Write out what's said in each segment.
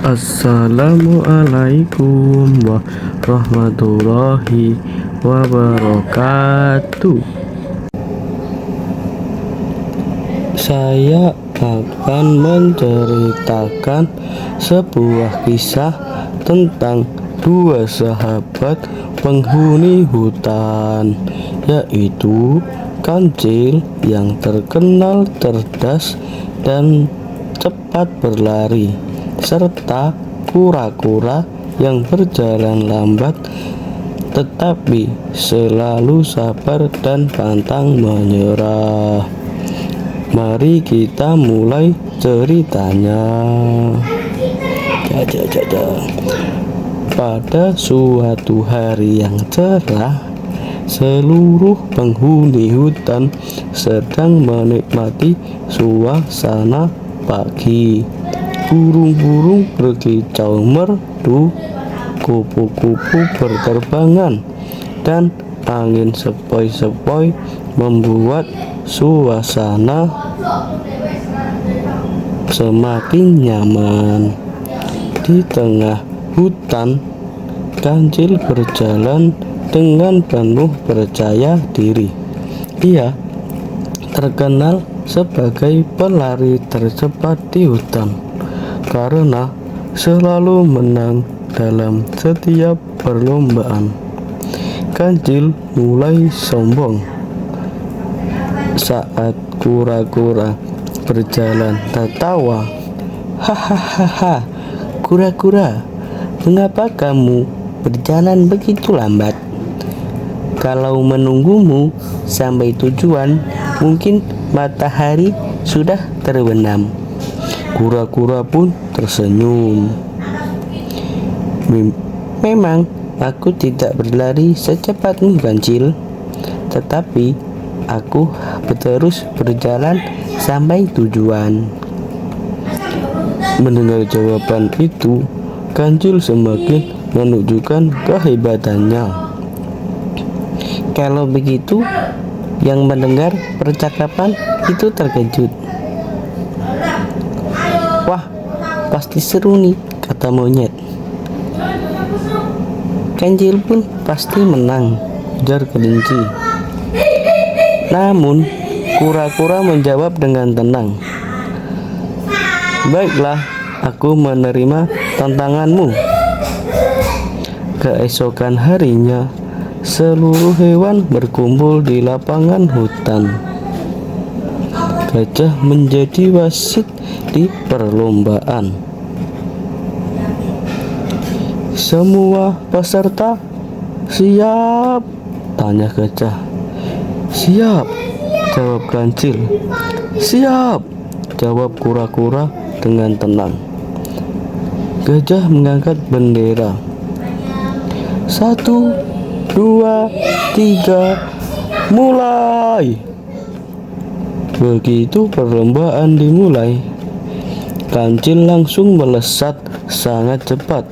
Assalamualaikum warahmatullahi wabarakatuh. Saya akan menceritakan sebuah kisah tentang dua sahabat penghuni hutan, yaitu kancil yang terkenal cerdas dan cepat berlari, serta kura-kura yang berjalan lambat tetapi selalu sabar dan pantang menyerah. Mari kita mulai ceritanya. Pada suatu hari yang cerah, seluruh penghuni hutan sedang menikmati suasana pagi. Burung-burung berkicau merdu, kupu-kupu berterbangan, dan angin sepoi-sepoi membuat suasana semakin nyaman. Di tengah hutan, kancil berjalan dengan penuh percaya diri. Ia terkenal sebagai pelari tercepat di hutan karena selalu menang dalam setiap perlombaan. Kancil mulai sombong saat kura-kura berjalan tertawa. Hahaha, kura-kura, mengapa kamu berjalan begitu lambat? Kalau menunggumu sampai tujuan, mungkin matahari sudah terbenam. Kura-kura pun tersenyum. Memang aku tidak berlari secepatmu, kancil, tetapi aku terus berjalan sampai tujuan. Mendengar jawaban itu, kancil semakin menunjukkan kehebatannya. Kalau begitu, yang mendengar percakapan itu terkejut. Wah, pasti seru nih, kata monyet. Kancil pun pasti menang, ujar kelinci. Namun, kura-kura menjawab dengan tenang. Baiklah, aku menerima tantanganmu. Keesokan harinya, seluruh hewan berkumpul di lapangan hutan. Gajah menjadi wasit di perlombaan. Semua peserta siap? Tanya gajah. Siap, jawab kancil. Siap, jawab kura-kura dengan tenang. Gajah mengangkat bendera. 1, 2, 3, mulai. Begitu perlombaan dimulai, kancil langsung melesat sangat cepat.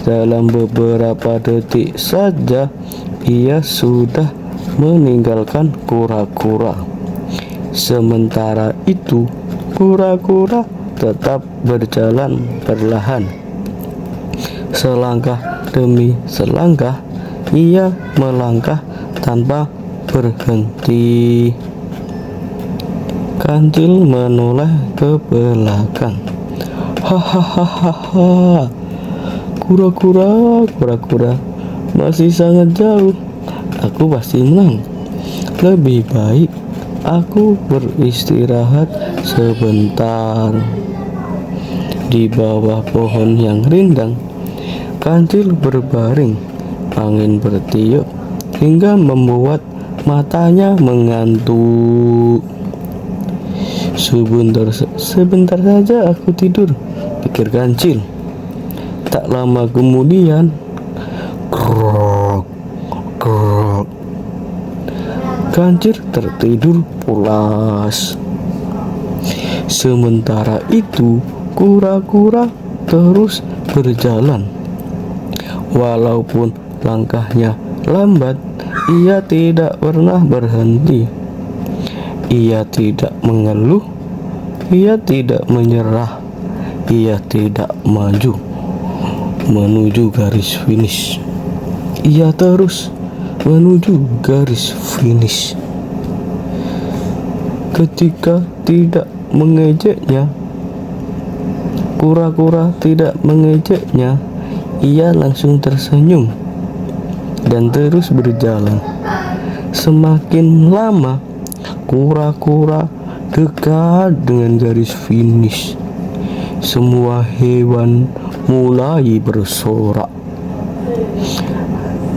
Dalam beberapa detik saja ia sudah meninggalkan kura-kura. Sementara itu, kura-kura tetap berjalan perlahan. Selangkah demi selangkah ia melangkah tanpa berhenti. Kancil menoleh ke belakang. Hahaha, kura-kura masih sangat jauh. Aku pasti menang. Lebih baik aku beristirahat sebentar. Di bawah pohon yang rindang, kancil berbaring. Angin bertiup hingga membuat matanya mengantuk. Sebentar saja aku tidur, pikir kancil. Tak lama kemudian, krok, krok, kancil tertidur pulas. Sementara itu, kura-kura terus berjalan. Walaupun langkahnya lambat, ia tidak pernah berhenti. Ia tidak mengeluh, ia tidak menyerah, ia tidak maju. menuju garis finish. Ia terus menuju garis finish. Ketika tidak mengejeknya, kura-kura tidak mengejeknya, ia langsung tersenyum dan terus berjalan. Semakin lama, kura-kura dekat dengan garis finish. Semua hewan mulai bersorak.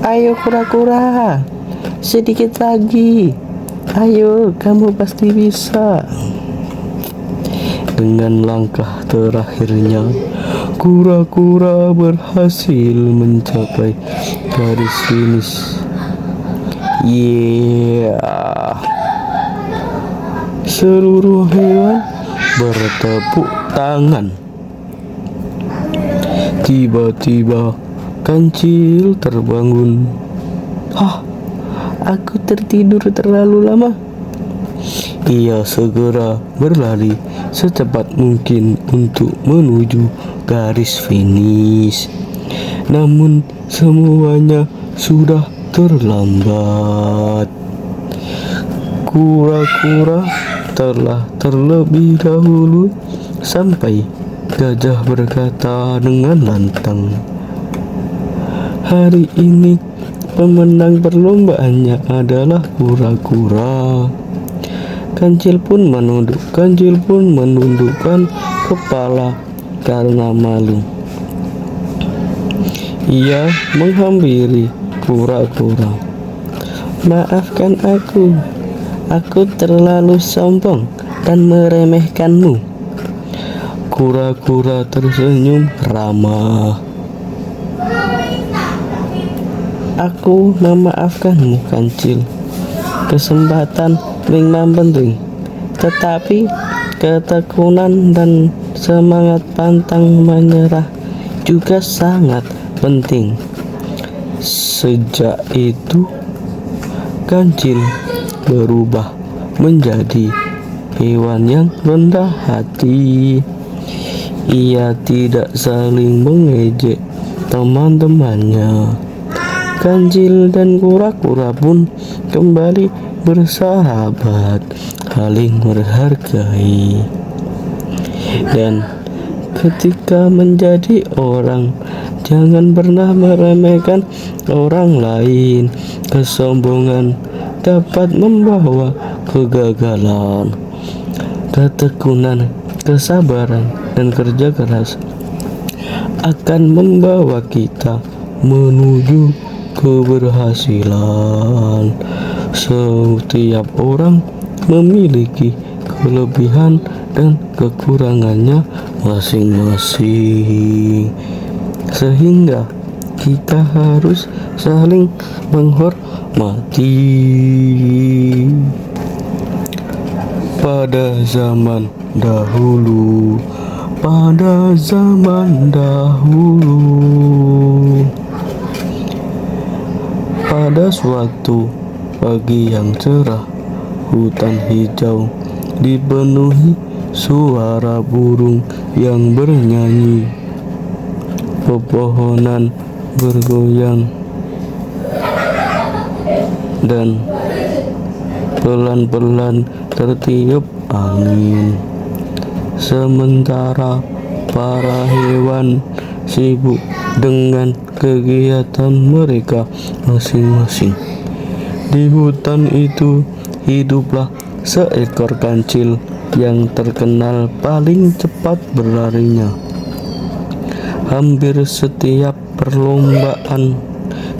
Ayo kura-kura, sedikit lagi. Ayo, kamu pasti bisa. Dengan langkah terakhirnya, kura-kura berhasil mencapai garis finish. Seluruh hewan bertepuk tangan. Tiba-tiba kancil terbangun. Aku tertidur terlalu lama. Ia segera berlari secepat mungkin untuk menuju garis finish. Namun semuanya sudah terlambat. Kura-kura telah terlebih dahulu sampai. Gajah berkata dengan lantang, "Hari ini pemenang perlombaannya adalah kura-kura." Kancil pun menundukkan kepala karena malu. Ia menghampiri kura-kura. "Maafkan aku terlalu sombong dan meremehkanmu." Kura-kura tersenyum ramah. "Aku memaafkanmu, Kancil. Kesempatan memang penting, tetapi ketekunan dan semangat pantang menyerah juga sangat penting." Sejak itu, Kancil berubah menjadi hewan yang rendah hati. Ia tidak saling mengejek teman-temannya. Kancil dan kura-kura pun kembali bersahabat, saling menghargai. Dan ketika menjadi orang, jangan pernah meremehkan orang lain. Kesombongan dapat membawa kegagalan. Ketekunan, kesabaran, dan kerja keras akan membawa kita menuju keberhasilan. Setiap orang memiliki kelebihan dan kekurangannya masing-masing, sehingga kita harus saling menghormati. Pada zaman dahulu, pada suatu pagi yang cerah, hutan hijau dipenuhi suara burung yang bernyanyi. Pepohonan bergoyang dan pelan-pelan tertiup angin. Sementara para hewan sibuk dengan kegiatan mereka masing-masing. Di hutan itu hiduplah seekor kancil yang terkenal paling cepat berlarinya. Hampir setiap perlombaan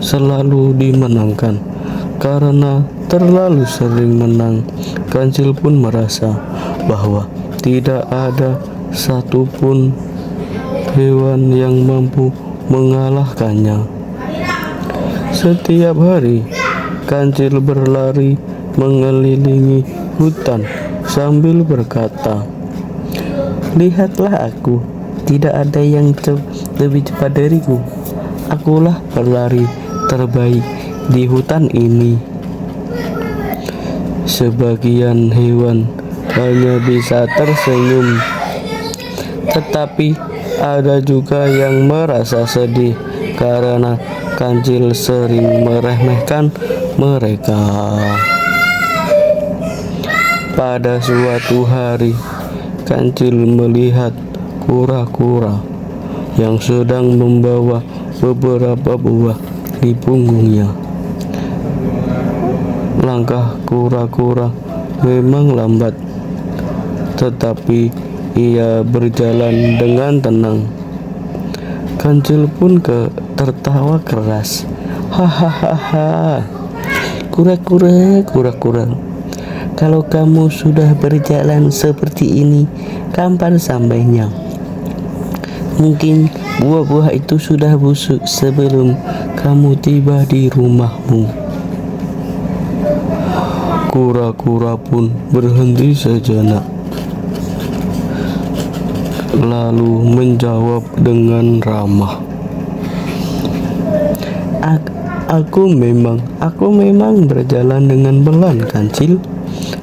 selalu dimenangkan. Karena terlalu sering menang, kancil pun merasa bahwa tidak ada satupun hewan yang mampu mengalahkannya. Setiap hari, kancil berlari mengelilingi hutan sambil berkata, "Lihatlah aku, tidak ada yang lebih cepat dariku. Akulah pelari terbaik di hutan ini." Sebagian hewan hanya bisa tersenyum, tetapi Ada juga yang merasa sedih karena Kancil sering meremehkan mereka. Pada suatu hari, Kancil melihat kura-kura yang sedang membawa beberapa buah di punggungnya. Langkah kura-kura memang lambat, tetapi ia berjalan dengan tenang. Kancil pun tertawa keras. Hahaha, kura-kura, kalau kamu sudah berjalan seperti ini, kapan sampainya? Mungkin buah-buah itu sudah busuk sebelum kamu tiba di rumahmu. Kura-kura pun berhenti sejenak, lalu menjawab dengan ramah. Aku memang berjalan dengan pelan, Kancil,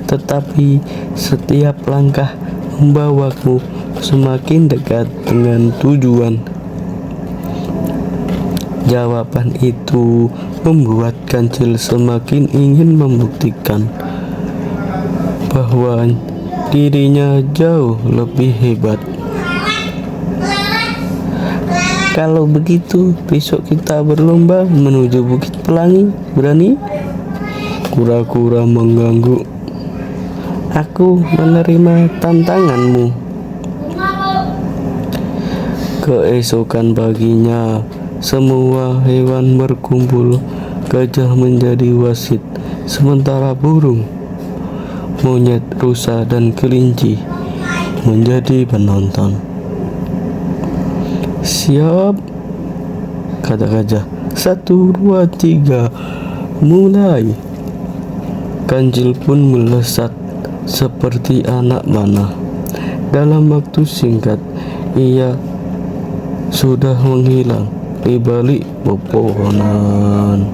tetapi setiap langkah membawaku semakin dekat dengan tujuan. Jawaban itu membuat Kancil semakin ingin membuktikan bahwa dirinya jauh lebih hebat. Kalau begitu, besok kita berlomba menuju Bukit Pelangi. Berani? Kura-kura mengangguk. Aku menerima tantanganmu. Keesokan paginya, semua hewan berkumpul. Gajah menjadi wasit, sementara burung, monyet, rusa, dan kelinci menjadi penonton. Siap, kata gajah. 1, 2, 3, mulai. Kancil pun melesat seperti anak panah. Dalam waktu singkat, ia sudah menghilang di balik pepohonan.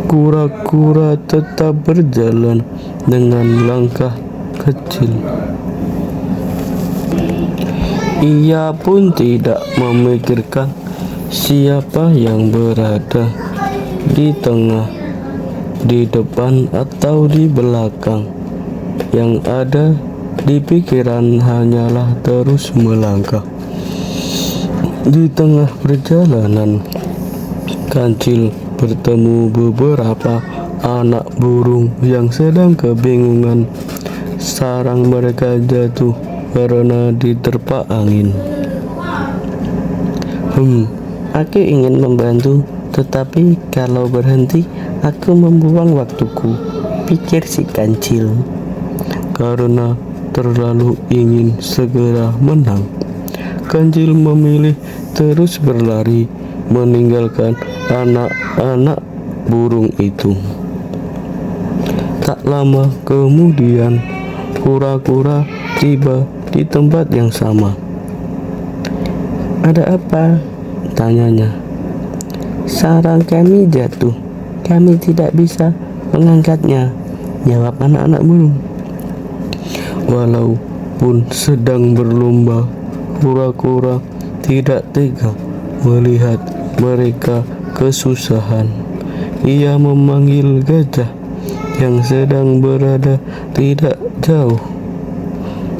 Kura-kura tetap berjalan dengan langkah kecil. Ia pun tidak memikirkan siapa yang berada di tengah, di depan, atau di belakang. Yang ada di pikiran hanyalah terus melangkah. Di tengah perjalanan, Kancil bertemu beberapa anak burung yang sedang kebingungan. Sarang mereka jatuh karena diterpa angin. Aku ingin membantu, tetapi kalau berhenti, aku membuang waktuku, pikir si Kancil. Karena terlalu ingin segera menang, Kancil memilih terus berlari, meninggalkan anak-anak burung itu. Tak lama kemudian, kura-kura tiba di tempat yang sama. Ada apa? Tanyanya. Sarang kami jatuh. Kami tidak bisa mengangkatnya, jawab anak-anak burung. Walaupun sedang berlomba, kura-kura tidak tega melihat mereka kesusahan. Ia memanggil gajah yang sedang berada tidak jauh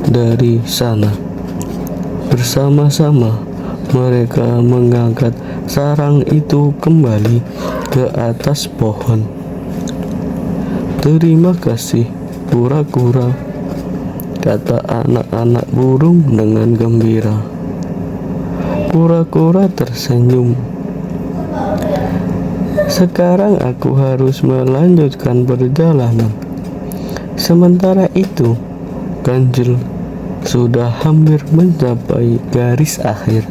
dari sana. Bersama-sama mereka mengangkat sarang itu kembali ke atas pohon. Terima kasih, kura-kura, kata anak-anak burung dengan gembira. Kura-kura tersenyum. Sekarang aku harus melanjutkan perjalanan. Sementara itu, Kancil sudah hampir mencapai garis akhir.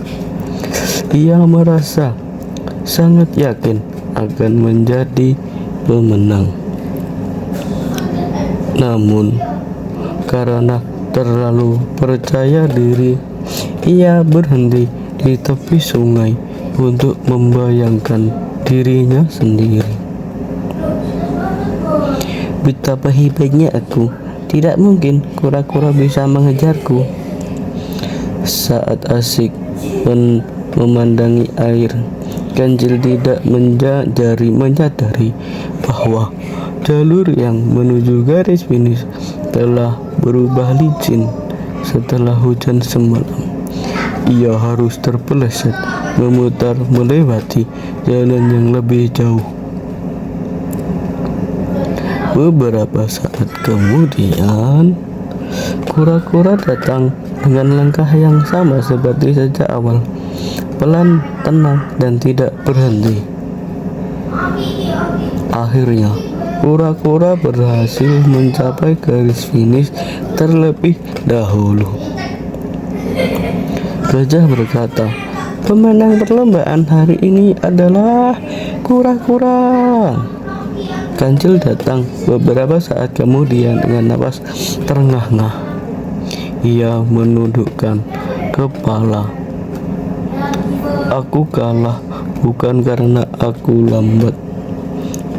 Ia merasa sangat yakin akan menjadi pemenang. Namun, karena terlalu percaya diri, ia berhenti di tepi sungai untuk membayangkan dirinya sendiri. Betapa hebatnya aku. Tidak mungkin kura-kura bisa mengejarku. Saat asik memandangi air, Kancil tidak menyadari bahwa jalur yang menuju garis finish telah berubah licin setelah hujan semalam. Ia harus terpeleset memutar melewati jalan yang lebih jauh. Beberapa saat kemudian, kura-kura datang dengan langkah yang sama seperti sejak awal, pelan, tenang, dan tidak berhenti. Akhirnya, kura-kura berhasil mencapai garis finish terlebih dahulu. Gajah berkata, "Pemenang perlombaan hari ini adalah kura-kura." Kancil datang beberapa saat kemudian dengan napas terengah-engah. Ia menundukkan kepala. "Aku kalah bukan karena aku lambat,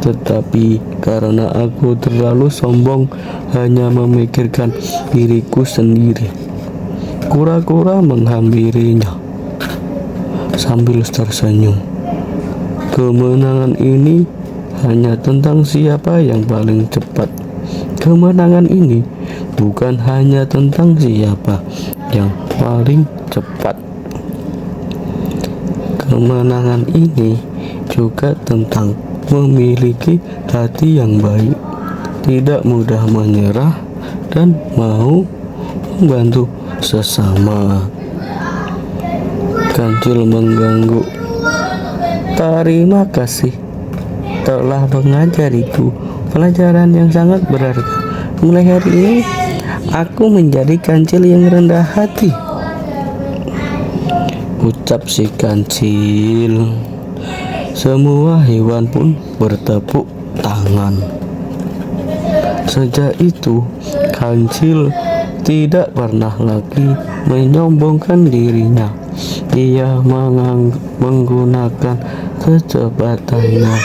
tetapi karena aku terlalu sombong hanya memikirkan diriku sendiri." Kura-kura menghampirinya sambil tersenyum. "Kemenangan ini hanya tentang siapa yang paling cepat. Kemenangan ini bukan hanya tentang siapa yang paling cepat. Kemenangan ini juga tentang memiliki hati yang baik, tidak mudah menyerah, dan mau membantu sesama." Kancil mengangguk. "Terima kasih telah mengajariku pelajaran yang sangat berharga. Mulai hari ini, aku menjadi kancil yang rendah hati," ucap si kancil. Semua hewan pun bertepuk tangan. Sejak itu, kancil tidak pernah lagi menyombongkan dirinya. Ia menggunakan kecepatannya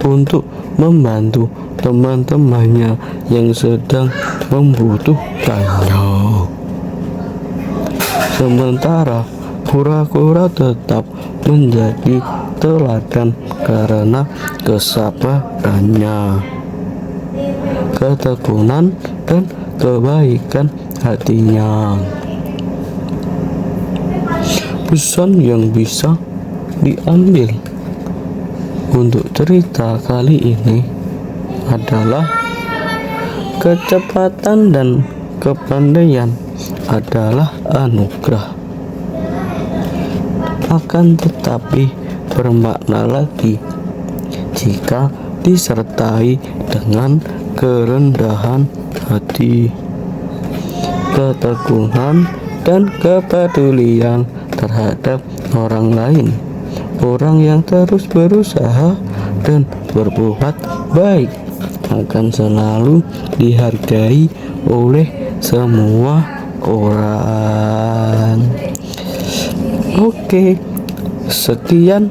untuk membantu teman-temannya yang sedang membutuhkannya. Sementara kura-kura tetap menjadi teladan karena kesabarannya, ketekunan, dan kebaikan hatinya. Pesan yang bisa diambil untuk cerita kali ini adalah kecepatan dan kepandaian adalah anugerah, akan tetapi bermakna lagi jika disertai dengan kerendahan hati, ketekunan, dan kepedulian terhadap orang lain. Orang yang terus berusaha dan berbuat baik akan selalu dihargai oleh semua orang. Oke, sekian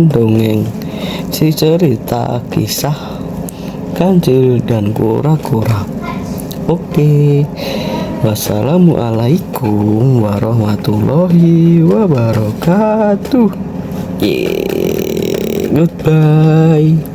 dongeng si cerita kisah kancil dan kura-kura. Oke, wassalamualaikum warahmatullahi wabarakatuh. Goodbye.